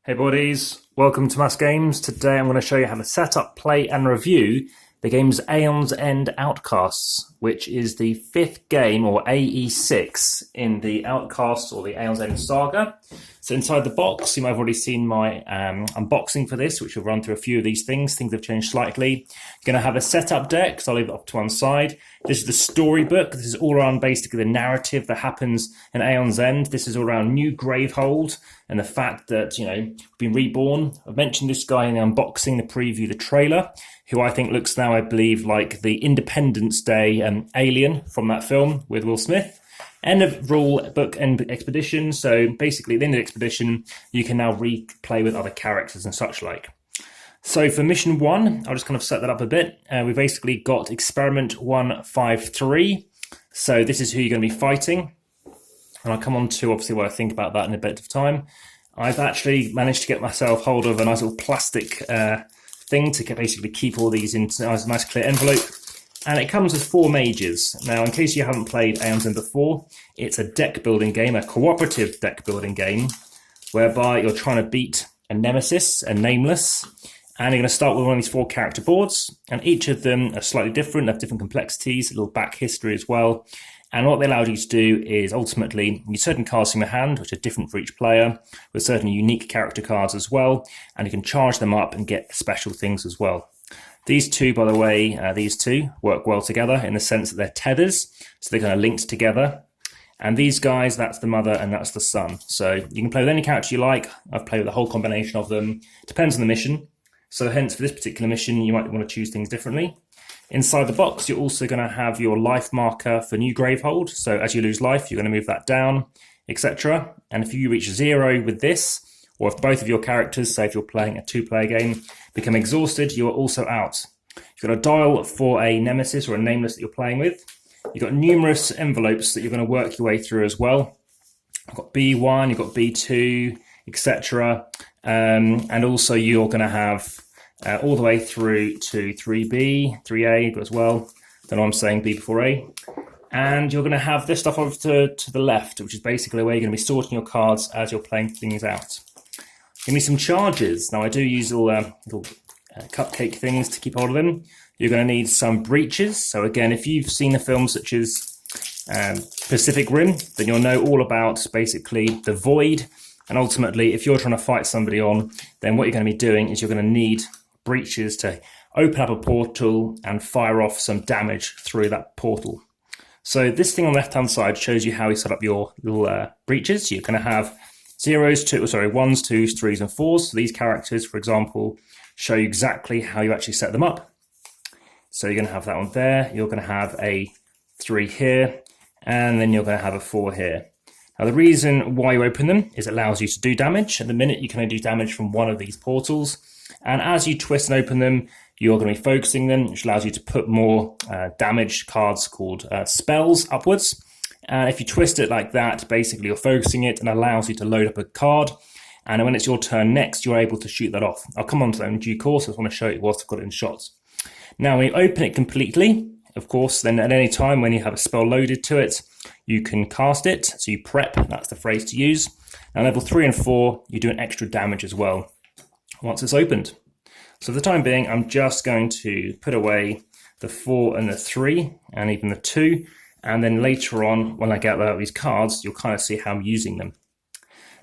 Hey buddies, welcome to AmassGames. Today I'm going to show you how to set up, play and review the game's Aeon's End Outcasts, which is the fifth game, or AE6, in the Outcasts or the Aeon's End saga. So inside the box, you might have already seen my unboxing for this, which will run through a few of these things. Things have changed slightly. You're going to have a setup deck, so I'll leave it up to one side. This is the storybook. This is all around basically the narrative that happens in Aeon's End. This is all around New Gravehold and the fact that, we've been reborn. I've mentioned this guy in the unboxing, the preview, the trailer, who I think looks now, I believe, like the Independence Day alien from that film with Will Smith. End of rule book and expedition. So basically at the end of the expedition, you can now replay with other characters and such like. So for mission 1, I'll just kind of set that up a bit. We've basically got experiment 153. So this is who you're going to be fighting. And I'll come on to obviously what I think about that in a bit of time. I've actually managed to get myself hold of a nice little plastic thing to basically keep all these in a nice clear envelope. And it comes with 4 mages. Now, in case you haven't played Aeon's End before, it's a deck building game, a cooperative deck building game, whereby you're trying to beat a nemesis, a nameless, and you're going to start with one of these 4 character boards, and each of them are slightly different, have different complexities, a little back history as well. And what they allow you to do is ultimately use certain cards from your hand, which are different for each player, with certain unique character cards as well, and you can charge them up and get special things as well. These two, by the way, these two work well together in the sense that they're tethers, so they're kind of linked together. And these guys, that's the mother and that's the son. So you can play with any character you like. I've played with the whole combination of them. Depends on the mission. So hence, for this particular mission, you might want to choose things differently. Inside the box, you're also going to have your life marker for New Gravehold. So as you lose life, you're going to move that down, etc. And if you reach 0 with this, or if both of your characters, say if you're playing a 2-player game, become exhausted, you are also out. You've got a dial for a nemesis or a nameless that you're playing with. You've got numerous envelopes that you're going to work your way through as well. You've got B1, you've got B2, etc. And also you're going to have all the way through to 3B, 3A as well. Don't know why I'm saying B before A. And you're going to have this stuff over to the left, which is basically where you're going to be sorting your cards as you're playing things out. Give me some charges. Now I do use little cupcake things to keep hold of them. You're going to need some breaches. So again, if you've seen the films such as Pacific Rim, then you'll know all about basically the void. And ultimately, if you're trying to fight somebody on, then what you're going to be doing is you're going to need breaches to open up a portal and fire off some damage through that portal. So this thing on the left-hand side shows you how you set up your little breaches. You're going to have 1s, 2s, 3s, and 4s. So these characters, for example, show you exactly how you actually set them up. So you're going to have that one there. You're going to have a 3 here, and then you're going to have a 4 here. Now the reason why you open them is it allows you to do damage. At the minute, you can only do damage from one of these portals. And as you twist and open them, you're going to be focusing them, which allows you to put more damage cards called spells upwards. And if you twist it like that, basically you're focusing it and allows you to load up a card. And when it's your turn next, you're able to shoot that off. I'll come on to that in due course. I just want to show you whilst I've got it in shots. Now, when you open it completely, of course, then at any time when you have a spell loaded to it, you can cast it. So you prep, that's the phrase to use. Now, level 3 and 4, you do an extra damage as well once it's opened. So for the time being, I'm just going to put away the 4 and the 3 and even the 2. And then later on, when I get out these cards, you'll kind of see how I'm using them.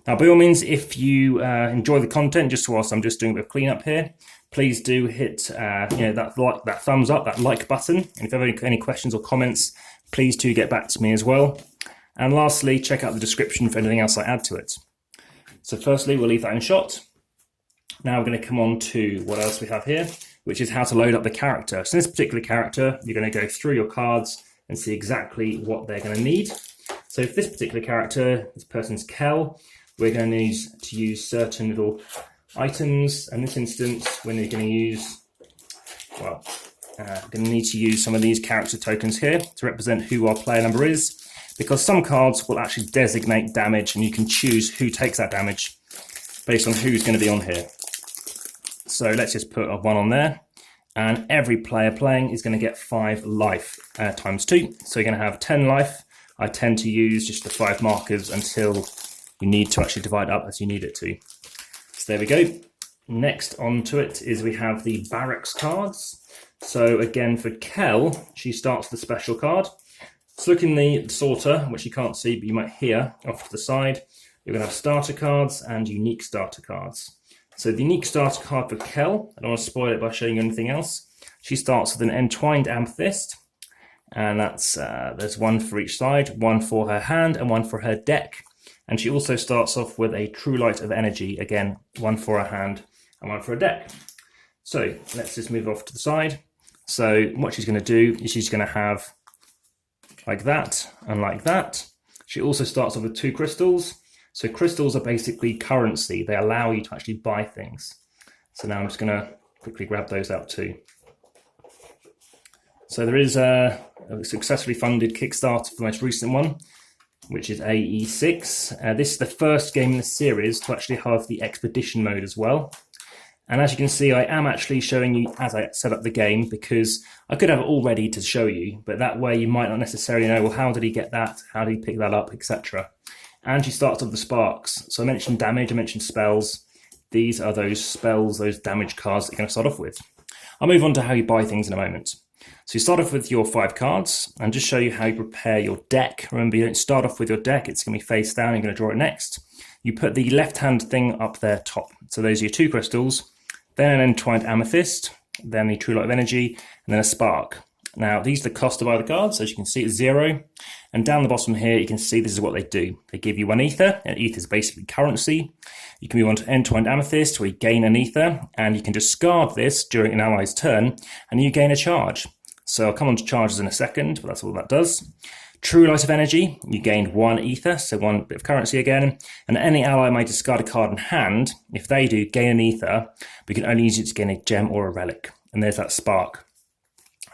Now, by all means, if you enjoy the content, just whilst I'm just doing a bit of cleanup here, please do hit that thumbs up, that like button. And if you have any questions or comments, please do get back to me as well. And lastly, check out the description for anything else I add to it. So firstly, we'll leave that in shot. Now we're going to come on to what else we have here, which is how to load up the character. So in this particular character, you're going to go through your cards and see exactly what they're going to need. So for this particular character, this person's Kel, we're going to need to use certain little items. In this instance, we're going to use, we're going to need to use some of these character tokens here to represent who our player number is, because some cards will actually designate damage and you can choose who takes that damage based on who's going to be on here. So let's just put a 1 on there. And every player playing is going to get 5 life times 2. So you're going to have 10 life. I tend to use just the 5 markers until you need to actually divide up as you need it to. So So there we go. Next onto it is we have the Barracks Cards. So again, for Kel, she starts with a special card. So look in the sorter, which you can't see, but you might hear off to the side. You're going to have starter cards and unique starter cards. So the unique starter card for Kel, I don't want to spoil it by showing you anything else. She starts with an entwined amethyst, and that's there's one for each side, one for her hand and one for her deck. And she also starts off with a true light of energy, again, one for her hand and one for her deck. So let's just move off to the side. So what she's going to do is she's going to have like that and like that. She also starts off with 2 crystals. So crystals are basically currency. They allow you to actually buy things. So now I'm just going to quickly grab those out too. So there is a successfully funded Kickstarter for the most recent one, which is AE6. This is the first game in the series to actually have the expedition mode as well. And as you can see, I am actually showing you as I set up the game, because I could have it all ready to show you, but that way you might not necessarily know, well, how did he get that? How did he pick that up, etc. And she starts off with the sparks. So I mentioned damage, I mentioned spells. These are those spells, those damage cards that you're going to start off with. I'll move on to how you buy things in a moment. So you start off with your 5 cards and just show you how you prepare your deck. Remember, you don't start off with your deck, it's going to be face down, you're going to draw it next. You put the left-hand thing up there top. So those are your 2 crystals, then an entwined amethyst, then the true light of energy, and then a spark. Now, these are the cost to buy the cards. As you can see, it's 0. And down the bottom here, you can see this is what they do. They give you 1 ether, and ether is basically currency. You can move on to entwined amethyst, where you gain an ether, and you can discard this during an ally's turn, and you gain a charge. So I'll come on to charges in a second, but that's all that does. True light of energy, you gained 1 ether, so 1 bit of currency again, and any ally may discard a card in hand. If they do, gain an ether, but you can only use it to gain a gem or a relic. And there's that spark.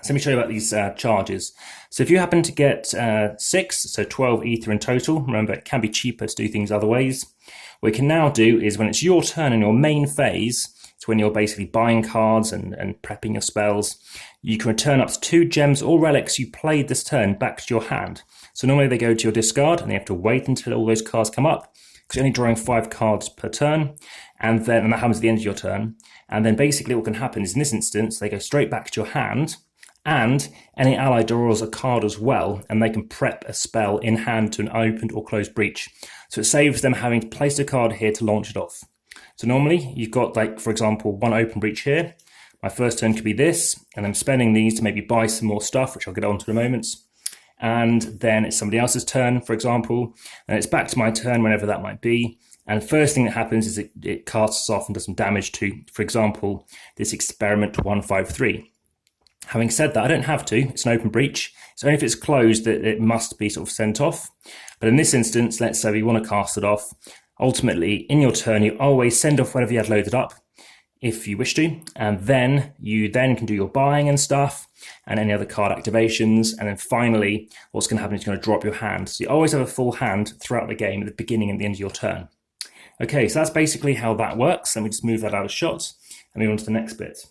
So let me show you about these charges. So if you happen to get 6, so 12 ether in total, remember it can be cheaper to do things other ways. What you can now do is when it's your turn in your main phase, it's when you're basically buying cards and prepping your spells, you can return up to 2 gems or relics you played this turn back to your hand. So normally they go to your discard and you have to wait until all those cards come up, because you're only drawing 5 cards per turn, and that happens at the end of your turn. And then basically what can happen is in this instance, they go straight back to your hand, and any ally draws a card as well, and they can prep a spell in hand to an opened or closed breach. So it saves them having to place a card here to launch it off. So normally you've got, like, for example, 1 open breach here. My first turn could be this, and I'm spending these to maybe buy some more stuff, which I'll get on to in a moment. And then it's somebody else's turn, for example, and it's back to my turn whenever that might be. And the first thing that happens is it casts off and does some damage to, for example, this experiment 153. Having said that, I don't have to. It's an open breach. It's only if it's closed that it must be sort of sent off. But in this instance, let's say we want to cast it off. Ultimately, in your turn, you always send off whatever you had loaded up, if you wish to, and then you can do your buying and stuff, and any other card activations, and then finally, what's going to happen is you're going to drop your hand. So you always have a full hand throughout the game at the beginning and the end of your turn. Okay, so that's basically how that works. Let me just move that out of shot and move on to the next bit.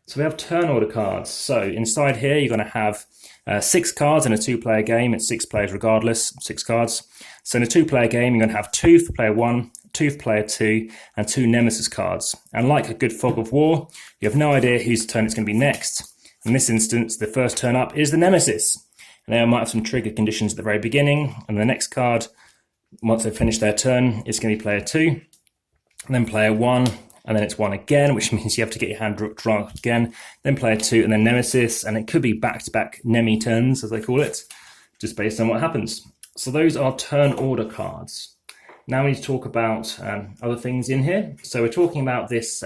So we have turn order cards. So inside here, you're going to have 6 cards in a 2-player game. It's 6 players regardless, 6 cards. So in a 2-player game, you're going to have 2 for player 1, 2 for player 2, and 2 Nemesis cards. And like a good fog of war, you have no idea whose turn it's going to be next. In this instance, the first turn up is the Nemesis. And they might have some trigger conditions at the very beginning. And the next card, once they've finished their turn, it's going to be player 2, and then player 1, and then it's 1 again, which means you have to get your hand drawn up again, then player 2, and then Nemesis, and it could be back-to-back Nemi turns, as they call it, just based on what happens. So those are turn order cards. Now we need to talk about other things in here. So we're talking about this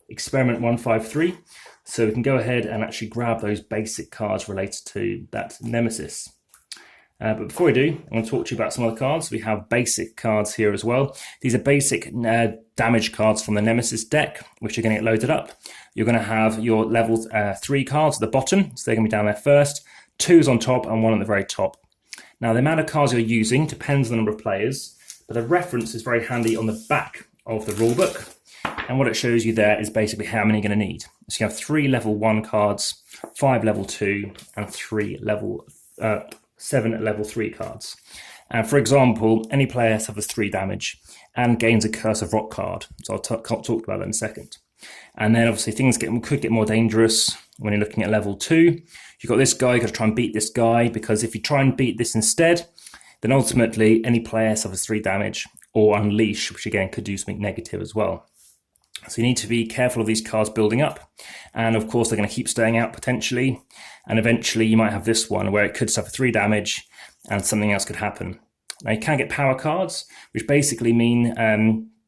experiment 153. So we can go ahead and actually grab those basic cards related to that Nemesis. But before we do, I want to talk to you about some other cards. We have basic cards here as well. These are basic damage cards from the Nemesis deck, which are going to get loaded up. You're going to have your level 3 cards at the bottom, so they're going to be down there first. 2's on top and 1 at the very top. Now, the amount of cards you're using depends on the number of players, but the reference is very handy on the back of the rulebook. And what it shows you there is basically how many you're going to need. So you have 3 level 1 cards, 5 level 2, and 7 level 3 cards. And for example, any player suffers 3 damage and gains a Curse of Rock card. So I'll talk about that in a second. And then obviously things could get more dangerous when you're looking at level 2. You've got this guy, you've got to try and beat this guy, because if you try and beat this instead, then ultimately any player suffers 3 damage, or Unleash, which again could do something negative as well. So you need to be careful of these cards building up. And of course, they're going to keep staying out potentially. And eventually you might have this one where it could suffer 3 damage and something else could happen. Now you can get power cards, which basically mean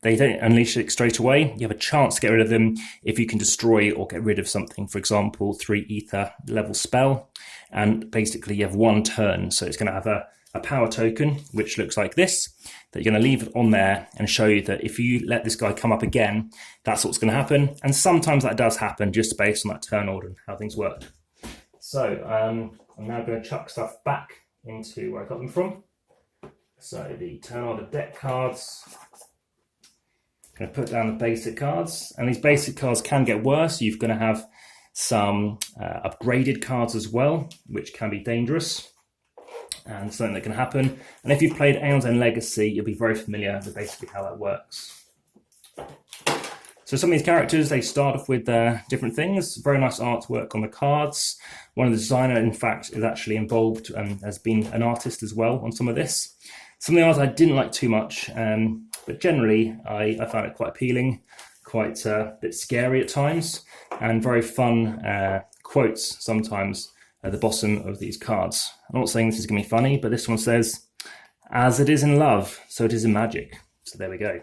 they don't unleash it straight away. You have a chance to get rid of them if you can destroy or get rid of something. For example, 3 ether level spell. And basically you have 1 turn. So it's going to have a power token, which looks like this, that you're going to leave it on there and show you that if you let this guy come up again, that's what's going to happen. And sometimes that does happen just based on that turn order and how things work. So I'm now going to chuck stuff back into where I got them from. So the turn order deck cards. I'm going to put down the basic cards, and these basic cards can get worse. You're going to have some upgraded cards as well, which can be dangerous and something that can happen. And if you've played Aeon's End Legacy, you'll be very familiar with basically how that works. So some of these characters, they start off with different things. Very nice artwork on the cards. One of the designers, in fact, is actually involved and has been an artist as well on some of this. Some of the art I didn't like too much, but generally I found it quite appealing, quite a bit scary at times, and very fun quotes sometimes at the bottom of these cards. I'm not saying this is going to be funny, but this one says, "As it is in love, so it is in magic." So there we go.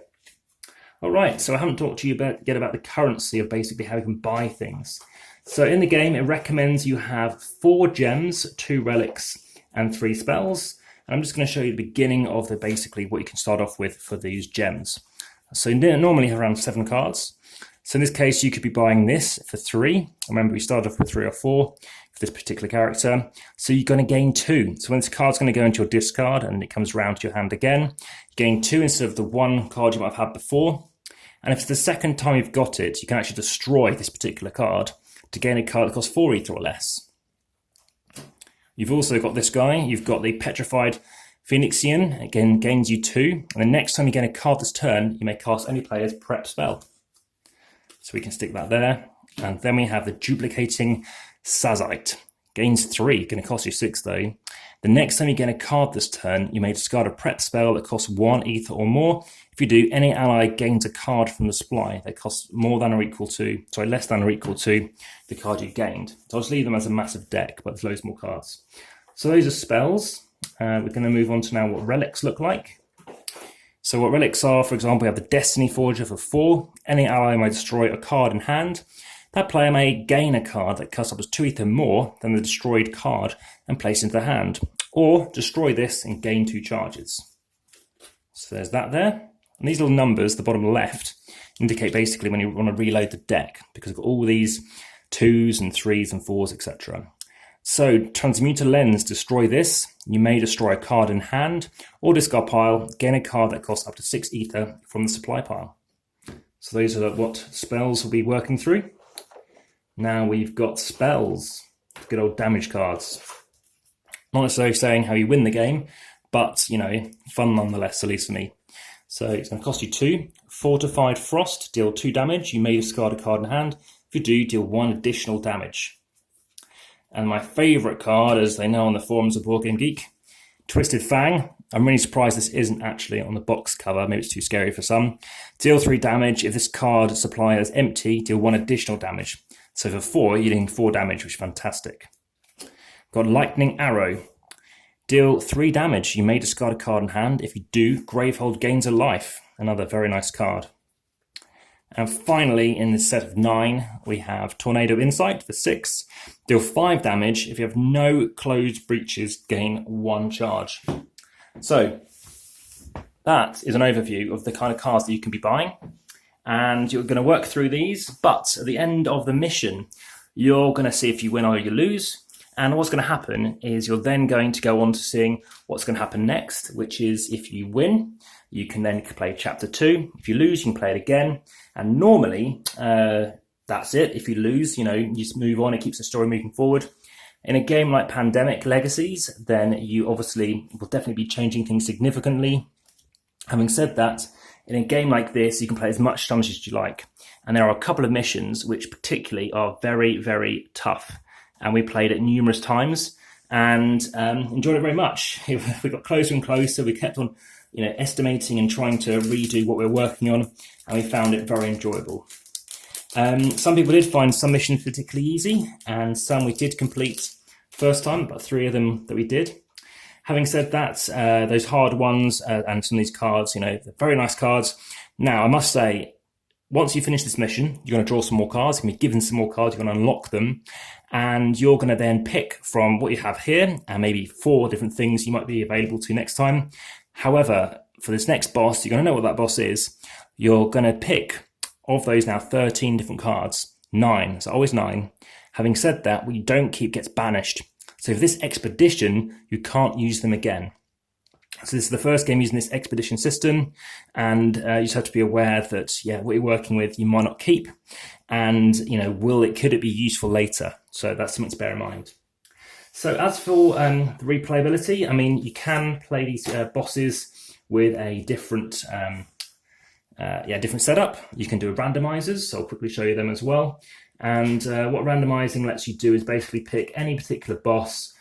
All right, so I haven't talked to you yet about the currency of basically how you can buy things. So in the game, it recommends you have 4 gems, 2 relics, and 3 spells. And I'm just going to show you the beginning of basically what you can start off with for these gems. So you normally have around 7 cards. So in this case, you could be buying this for 3. Remember, we started off with 3 or 4 for this particular character. So you're going to gain 2. So when this card's going to go into your discard and it comes around to your hand again, you gain 2 instead of the 1 card you might have had before. And if it's the second time you've got it, you can actually destroy this particular card to gain a card that costs 4 ether or less. You've also got this guy. You've got the Petrified Phoenixian. Again, gains you 2. And the next time you get a card this turn, you may cast any player's prep spell. So we can stick that there. And then we have the Duplicating Sazite. Gains 3, going to cost you 6 though. The next time you get a card this turn, you may discard a prep spell that costs 1 ether or more. If you do, any ally gains a card from the supply that costs less than or equal to the card you gained. So I'll just leave them as a massive deck, but there's loads more cards. So those are spells. We're going to move on to now what relics look like. So what relics are, for example, we have the Destiny Forger for 4. Any ally may destroy a card in hand. That player may gain a card that costs up to 2 ether more than the destroyed card and place it into the hand, or destroy this and gain 2 charges. So there's that there. And these little numbers, the bottom left, indicate basically when you want to reload the deck, because we've got all these 2s and 3s and 4s, etc. So Transmuter Lens, destroy this. You may destroy a card in hand or discard pile, gain a card that costs up to 6 ether from the supply pile. So those are what spells we'll be working through. Now we've got spells, good old damage cards. Not necessarily saying how you win the game, but, you know, fun nonetheless, at least for me. So it's going to cost you 2. Fortified Frost, deal 2 damage. You may discard a card in hand. If you do, deal 1 additional damage. And my favourite card, as they know on the forums of Board Game Geek, Twisted Fang. I'm really surprised this isn't actually on the box cover. Maybe it's too scary for some. Deal 3 damage. If this card supply is empty, deal 1 additional damage. So for 4, you're doing 4 damage, which is fantastic. Got Lightning Arrow. Deal 3 damage. You may discard a card in hand. If you do, Gravehold gains a life. Another very nice card. And finally, in this set of 9, we have Tornado Insight for 6. Deal 5 damage. If you have no closed breaches, gain 1 charge. So that is an overview of the kind of cards that you can be buying. And you're going to work through these, but at the end of the mission, you're going to see if you win or you lose. And what's going to happen is you're then going to go on to seeing what's going to happen next, which is if you win, you can then play Chapter 2. If you lose, you can play it again. And normally, that's it. If you lose, you know, you just move on. It keeps the story moving forward. In a game like Pandemic Legacies, then you obviously will definitely be changing things significantly. Having said that, in a game like this, you can play as much challenges as you like. And there are a couple of missions which particularly are very, very tough. And we played it numerous times and enjoyed it very much. We got closer and closer. We kept on, estimating and trying to redo what we were working on, and we found it very enjoyable. Some people did find some missions particularly easy, and some we did complete first time, about 3 of them that we did. Having said that, those hard ones and some of these cards, they're very nice cards. Now, I must say, once you finish this mission, you're going to draw some more cards, you're going to be given some more cards, you're going to unlock them, and you're going to then pick from what you have here, and maybe 4 different things you might be available to next time. However, for this next boss, you're going to know what that boss is. You're going to pick, of those now 13 different cards, 9, so always 9. Having said that, what you don't keep gets banished. So for this expedition, you can't use them again. So this is the first game using this expedition system, and you just have to be aware that, what you're working with, you might not keep, and, could it be useful later? So that's something to bear in mind. So as for the replayability, you can play these bosses with a different different setup. You can do randomizers, so I'll quickly show you them as well. And what randomizing lets you do is basically pick any particular boss.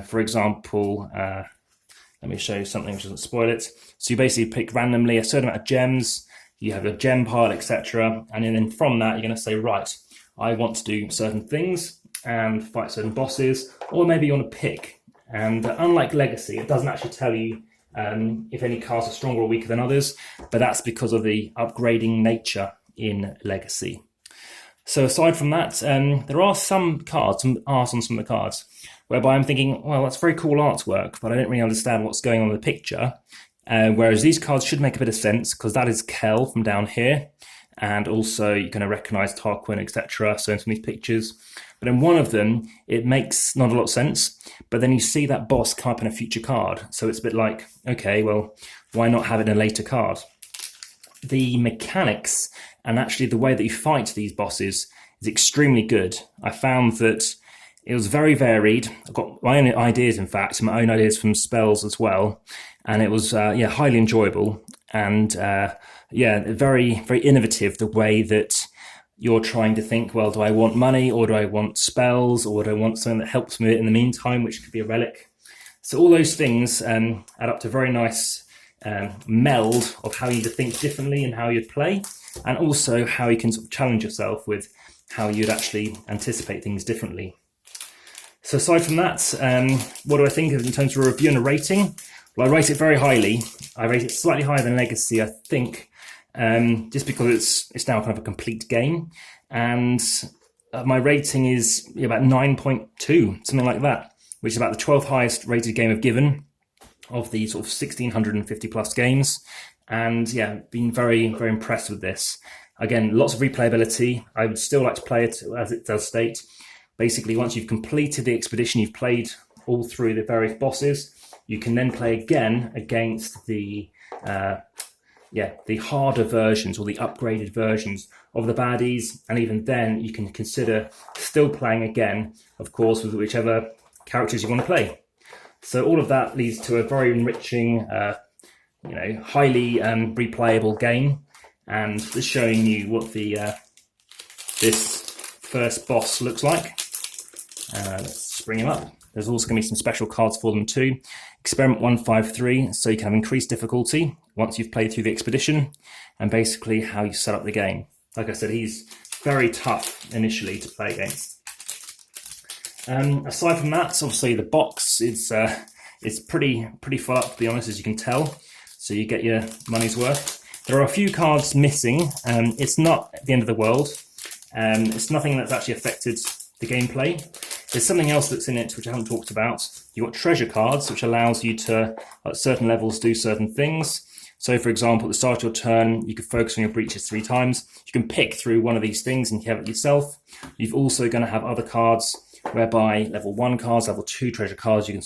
For example, let me show you something which doesn't spoil it. So you basically pick randomly a certain amount of gems, you have your gem pile, etc. And then from that, you're going to say, right, I want to do certain things and fight certain bosses, or maybe you want to pick. And unlike Legacy, it doesn't actually tell you if any cards are stronger or weaker than others, but that's because of the upgrading nature in Legacy. So aside from that, there are some cards, some art on some of the cards, whereby I'm thinking, well, that's very cool artwork, but I don't really understand what's going on in the picture. Whereas these cards should make a bit of sense, because that is Kel from down here, and also you're going to recognize Tarquin, etc. So in some of these pictures. But in one of them, it makes not a lot of sense, but then you see that boss come up in a future card. So it's a bit like, okay, well, why not have it in a later card? The mechanics and actually the way that you fight these bosses is extremely good. I found that it was very varied. I've got my own ideas, in fact, my own ideas from spells as well. And it was, highly enjoyable. And, very, very innovative, the way that you're trying to think, well, do I want money, or do I want spells, or do I want something that helps me in the meantime, which could be a relic? So all those things add up to a very nice meld of how you need to think differently and how you'd play, and also how you can sort of challenge yourself with how you'd actually anticipate things differently. So aside from that, what do I think of in terms of a review and a rating? Well, I rate it very highly. I rate it slightly higher than Legacy, I think, just because it's now kind of a complete game. And my rating is about 9.2, something like that, which is about the 12th highest rated game I've given of the sort of 1,650 plus games. And been very, very impressed with this. Again, lots of replayability. I would still like to play it as it does state. Basically, once you've completed the expedition, you've played all through the various bosses, you can then play again against the harder versions or the upgraded versions of the baddies, and even then you can consider still playing again, of course, with whichever characters you want to play. So all of that leads to a very enriching, highly replayable game, and just showing you what the this first boss looks like. Let's bring him up. There's also going to be some special cards for them too. Experiment 153, so you can have increased difficulty once you've played through the expedition, and basically how you set up the game. Like I said, he's very tough initially to play against. Aside from that, obviously the box is pretty full up, to be honest, as you can tell. So you get your money's worth. There are a few cards missing. It's not the end of the world. It's nothing that's actually affected the gameplay. There's something else that's in it which I haven't talked about. You've got treasure cards, which allows you to, at certain levels, do certain things. So, for example, at the start of your turn, you can focus on your breaches 3 times. You can pick through one of these things and have it yourself. You've also going to have other cards whereby level 1 cards, level 2 treasure cards, you can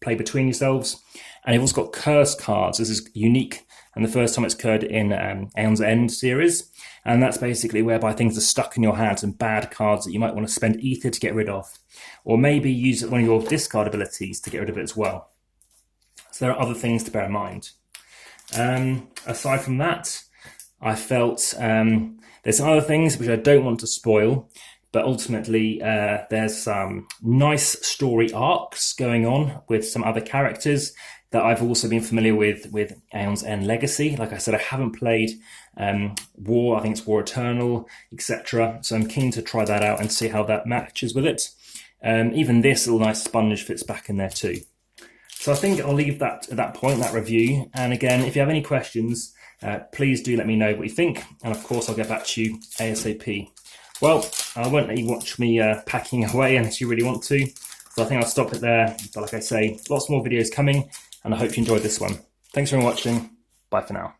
play between yourselves. And you've also got curse cards. This is unique and the first time it's occurred in Aeon's End series, and that's basically whereby things are stuck in your hands and bad cards that you might want to spend ether to get rid of, or maybe use one of your discard abilities to get rid of it as well. So there are other things to bear in mind. Aside from that, I felt there's some other things which I don't want to spoil, but ultimately there's some nice story arcs going on with some other characters that I've also been familiar with Aeon's End Legacy. Like I said, I haven't played War, I think it's War Eternal, etc. So I'm keen to try that out and see how that matches with it. Even this little nice sponge fits back in there too. So I think I'll leave that at that point, that review. And again, if you have any questions, please do let me know what you think. And of course, I'll get back to you ASAP. Well, I won't let you watch me packing away unless you really want to. So I think I'll stop it there. But like I say, lots more videos coming, and I hope you enjoyed this one. Thanks for watching. Bye for now.